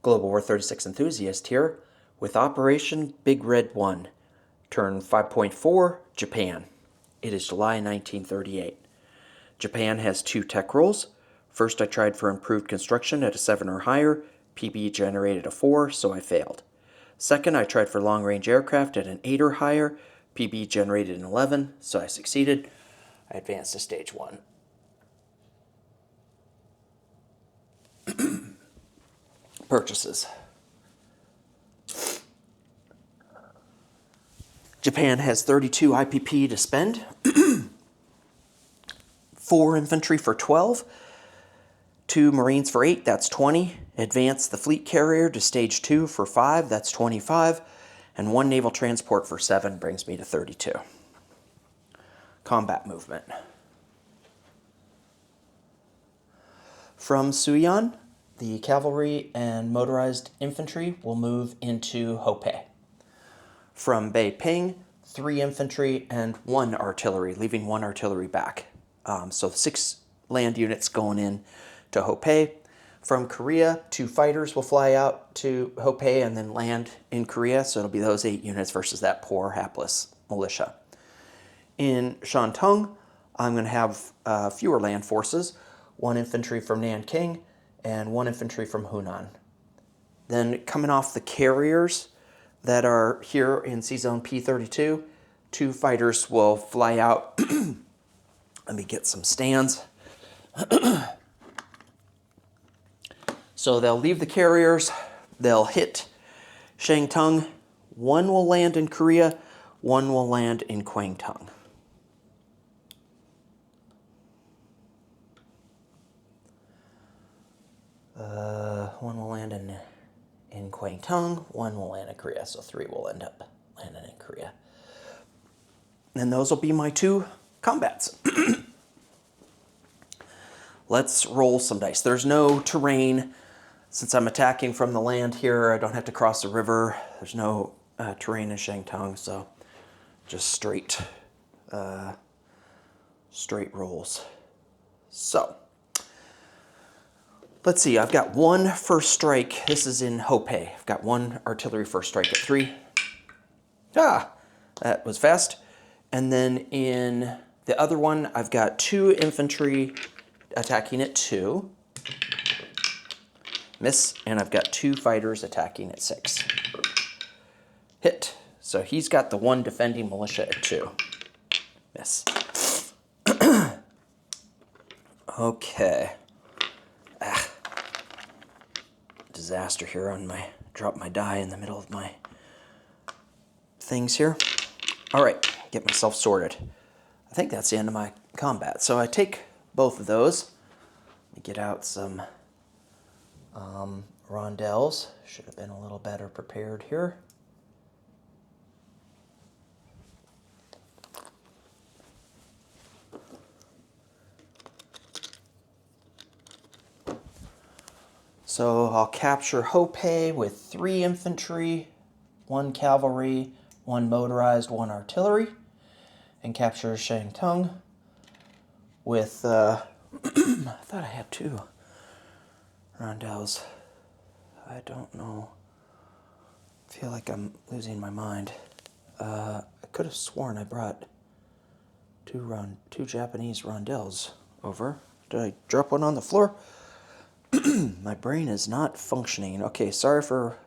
Global War 36 enthusiast here with Operation Big Red 1, turn 5.4, Japan. It is July 1938. Japan has 2 tech rolls. First, I tried for improved construction at a 7 or higher. PB generated a 4, so I failed. Second, I tried for long-range aircraft at an 8 or higher. PB generated an 11, so I succeeded. I advanced to stage 1. Purchases. Japan has 32 IPP to spend. 4 infantry for 12. 2 Marines for 8, that's 20. Advance the fleet carrier to stage 2 for 5, that's 25. And 1 naval transport for 7 brings me to 32. Combat movement. From Suiyang, the cavalry and motorized infantry will move into Hopei. From Beiping, 3 infantry and 1 artillery, leaving 1 artillery back. So 6 land units going in to Hopei. From Korea, 2 fighters will fly out to Hopei and then land in Korea. So it'll be those 8 units versus that poor, hapless militia. In Shantung, I'm going to have fewer land forces. 1 infantry from Nanking and 1 infantry from Hunan. Then coming off the carriers that are here in C-Zone P32, 2 fighters will fly out. Let me get some stands. So they'll leave the carriers, they'll hit Shantung. 1 will land in Korea, 1 will land in Kwangtung. One will land in Kwangtung, 1 will land in Korea, so 3 will end up landing in Korea. And those will be my 2 combats. Let's roll some dice. There's no terrain. Since I'm attacking from the land here, I don't have to cross the river. There's no terrain in Shantung, so just straight rolls. So, let's see. I've got 1 first strike. This is in Hopei. I've got 1 artillery first strike at 3. That was fast. And then in the other one, I've got 2 infantry attacking at 2. Miss. And I've got 2 fighters attacking at 6. Hit. So he's got the 1 defending militia at 2. Miss. Okay. Disaster here on my, drop my die in the middle of my things here. All right, get myself sorted. I think that's the end of my combat. So I take both of those. Let me get out some rondels. Should have been a little better prepared here. So I'll capture Hopei with 3 infantry, 1 cavalry, 1 motorized, 1 artillery, and capture Shantung with, I thought I had 2 rondels. I don't know. I feel like I'm losing my mind. I could have sworn I brought 2 Japanese rondels over. Did I drop one on the floor? My brain is not functioning. Okay, sorry for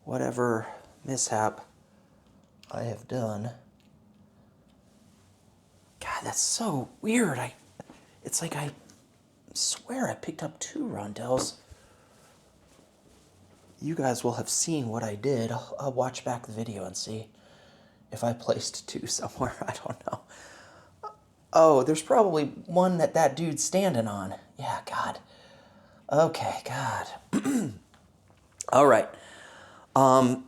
whatever mishap I have done. God, that's so weird. It's like I swear I picked up 2 rondels. You guys will have seen what I did. I'll watch back the video and see if I placed 2 somewhere. I don't know. Oh, there's probably one that dude's standing on. Yeah, God. Okay, God. All right.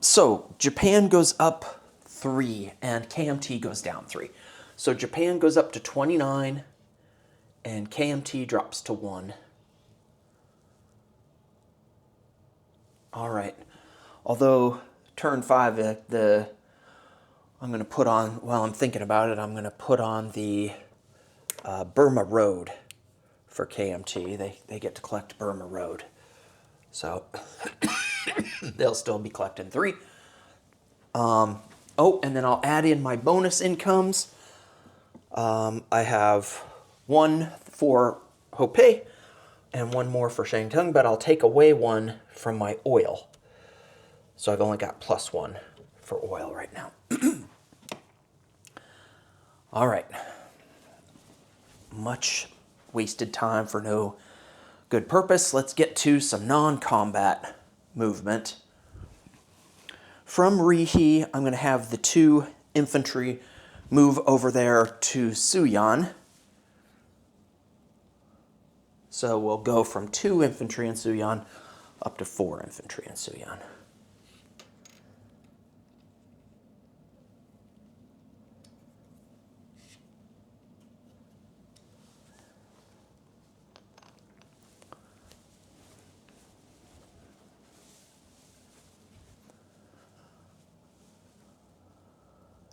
So Japan goes up 3 and KMT goes down 3. So Japan goes up to 29 and KMT drops to 1. All right. Although turn 5, I'm going to put on, while I'm thinking about it, I'm going to put on the Burma Road for KMT. They get to collect Burma Road. So They'll still be collecting 3. Oh, and then I'll add in my bonus incomes. I have 1 for Hope and 1 more for Shangtung, but I'll take away 1 from my oil. So I've only got +1 for oil right now. All right. Much wasted time for no good purpose. Let's get to some non-combat movement. From Rihe, I'm going to have the 2 infantry move over there to Suyan. So we'll go from 2 infantry in Suyan up to 4 infantry in Suyan.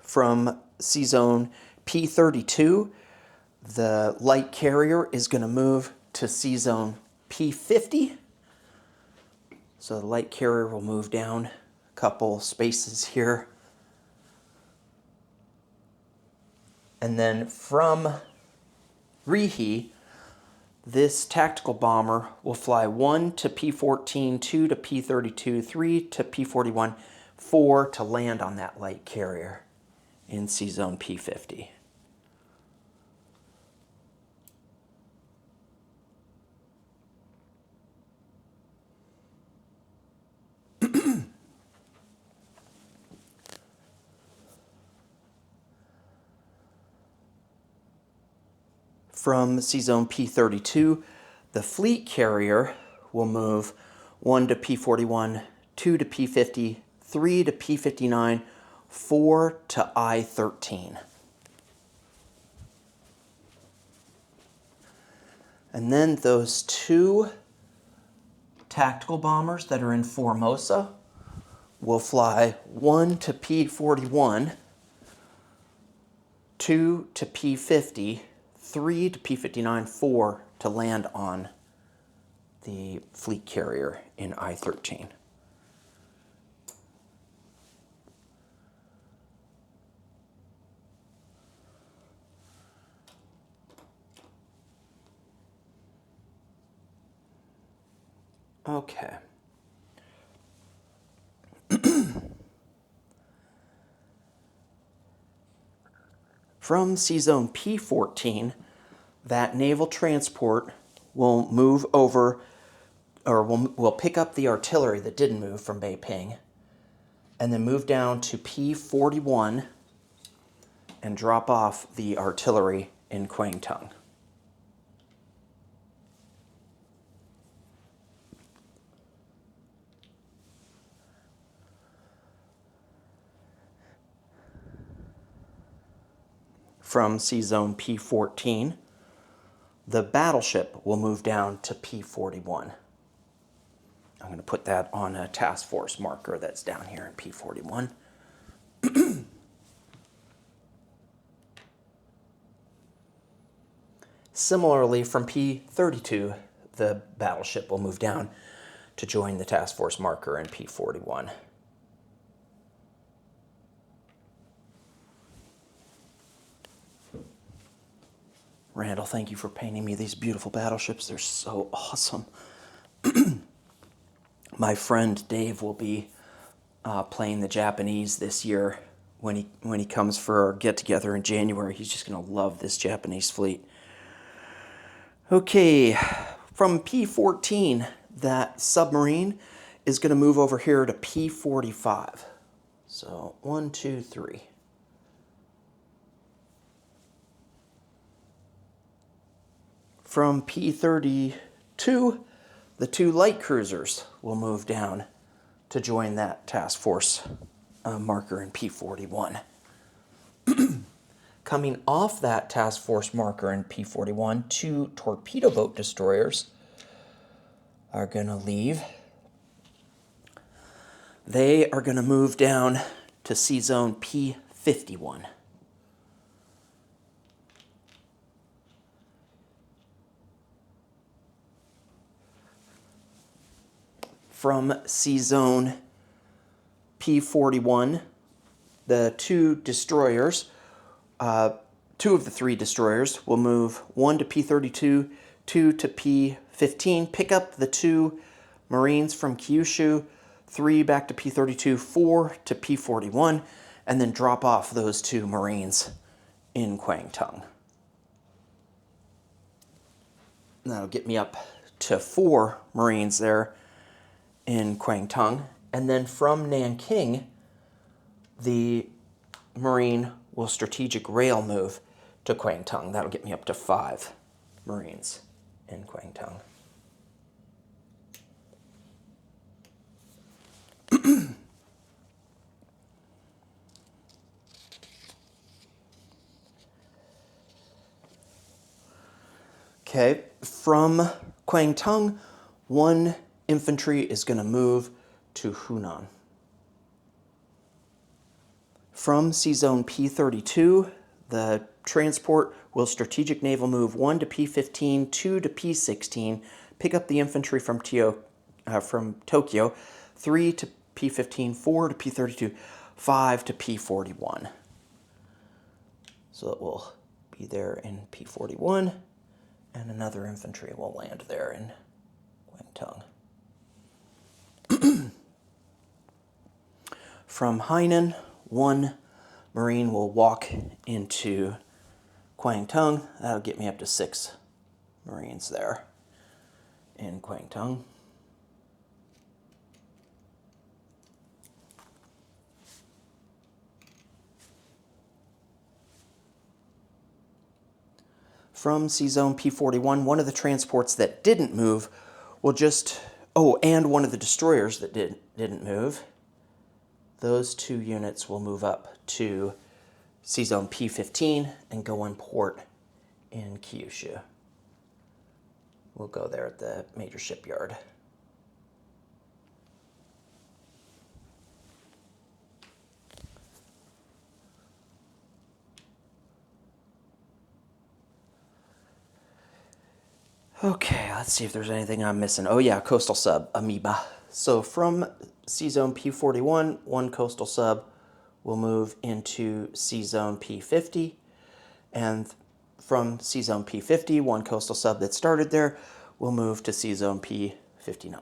From C-Zone P32, the light carrier is going to move to C-Zone P50. So the light carrier will move down a couple spaces here. And then from Rihe, this tactical bomber will fly 1 to P14, 2 to P32, 3 to P41, 4 to land on that light carrier in C-Zone P50. From C-Zone P32, the fleet carrier will move 1 to P41, 2 to P50, 3 to P59, 4 to I-13. And then those 2 tactical bombers that are in Formosa will fly 1 to P41, 2 to P50, 3 to P59, 4 to land on the fleet carrier in I-13. Okay. From C-Zone P14, that naval transport will move over, or will pick up the artillery that didn't move from Beiping, and then move down to P41 and drop off the artillery in Kwangtung. From C-Zone P14, the battleship will move down to P41. I'm going to put that on a task force marker that's down here in P41. Similarly, from P32, the battleship will move down to join the task force marker in P41. Randall, thank you for painting me these beautiful battleships. They're so awesome. My friend Dave will be playing the Japanese this year when he comes for our get-together in January. He's just going to love this Japanese fleet. Okay, from P14, that submarine is going to move over here to P45. So 1, 2, 3. From P32, the 2 light cruisers will move down to join that task force marker in P41. Coming off that task force marker in P41, 2 torpedo boat destroyers are going to leave. They are going to move down to C-Zone P51. from C-Zone P41, the two destroyers, two of the three destroyers will move 1 to P32, 2 to P15, pick up the two Marines from Kyushu, 3 back to P32, 4 to P41, and then drop off those two Marines in Kwangtung. That'll get me up to 4 Marines there in Kwangtung. And then from Nanking, the Marine will strategic rail move to Kwangtung. That'll get me up to 5 Marines in Kwangtung. Okay, from Kwangtung, 1 infantry is going to move to Hunan. From C-Zone P32, the transport will strategic naval move 1 to P15, 2 to P16, pick up the infantry from Tokyo, 3 to P15, 4 to P32, 5 to P41. So it will be there in P41, and another infantry will land there in Kwangtung. From Hainan, 1 Marine will walk into Kwangtung. That'll get me up to 6 Marines there in Kwangtung. From C-Zone P41, one of the transports that didn't move will just... Oh, and one of the destroyers that didn't move. Those 2 units will move up to C-Zone P15 and go on port in Kyushu. We'll go there at the major shipyard. Okay, let's see if there's anything I'm missing. Oh yeah, coastal sub, Amoeba. So from C-Zone P41, 1 coastal sub will move into C-Zone P50. And from C-Zone P50, 1 coastal sub that started there will move to C-Zone P59.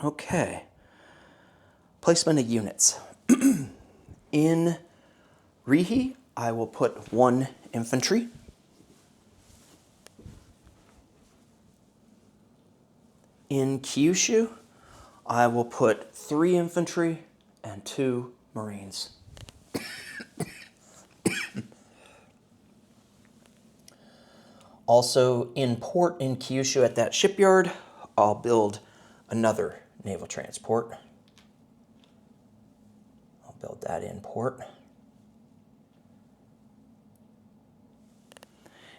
Okay. Placement of units. In Rihi, I will put 1 infantry. In Kyushu, I will put 3 infantry and 2 Marines. Also, in port in Kyushu at that shipyard, I'll build another naval transport. I'll build that in port.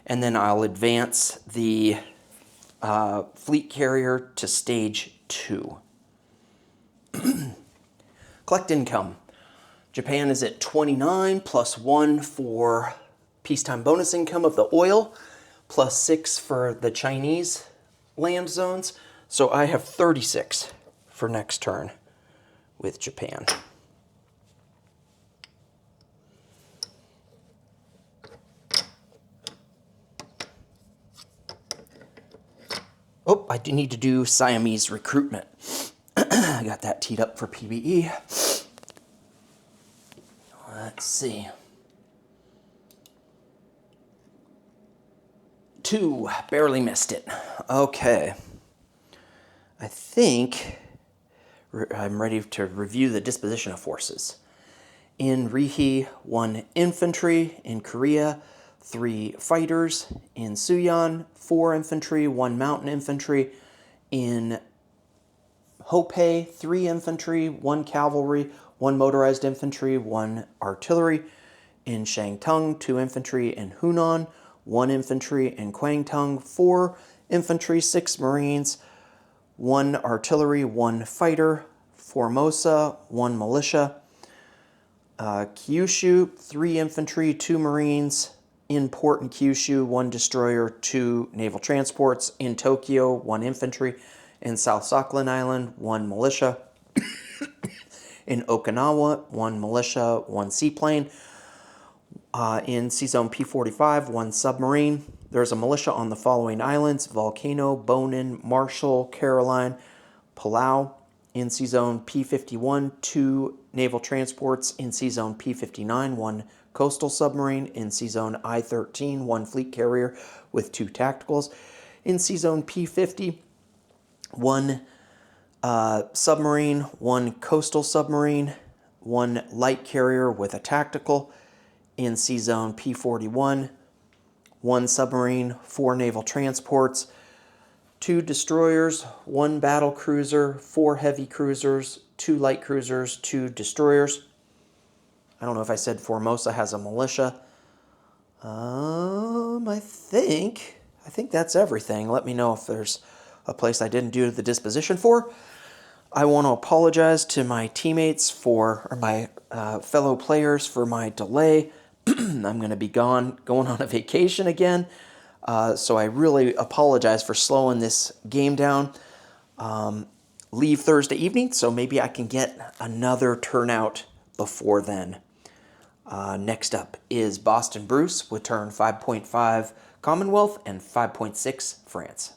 And then I'll advance the fleet carrier to stage 2. Collect income. Japan is at 29 plus 1 for peacetime bonus income of the oil, plus 6 for the Chinese land zones. So I have 36 for next turn with Japan. Oh, I do need to do Siamese recruitment. I got that teed up for PBE. Let's see. 2, barely missed it. Okay. I think I'm ready to review the disposition of forces. In Rihi, 1 infantry. In Korea, 3 fighters. In Suyan, 4 infantry, 1 mountain infantry. In Hopei, 3 infantry, 1 cavalry, 1 motorized infantry, 1 artillery. In Shangtung, 2 infantry. In Hunan, 1 infantry. In Kwangtung, 4 infantry, 6 marines, 1 artillery, 1 fighter. Formosa, 1 militia. Kyushu, 3 infantry, 2 marines. In port in Kyushu, 1 destroyer, 2 naval transports. In Tokyo, 1 infantry. In South Sakhalin Island, 1 militia. In Okinawa, 1 militia, 1 seaplane. In Sea Zone P45, 1 submarine. There's a militia on the following islands: Volcano, Bonin, Marshall, Caroline, Palau. In Sea Zone P51, 2 naval transports. In Sea Zone P59, 1 coastal submarine. In Sea Zone I-13, 1 fleet carrier with 2 tacticals. In Sea Zone P50, 1 submarine, 1 coastal submarine, 1 light carrier with a tactical. In Sea Zone P41, 1 submarine, 4 naval transports, 2 destroyers, 1 battle cruiser, 4 heavy cruisers, 2 light cruisers, 2 destroyers. I don't know if I said Formosa has a militia. I think that's everything. Let me know if there's a place I didn't do the disposition for. I want to apologize to my teammates or my fellow players for my delay. I'm going to be going on a vacation again, so I really apologize for slowing this game down. Leave Thursday evening, so maybe I can get another turnout before then. Next up is Boston Bruce with turn 5.5 Commonwealth and 5.6 France.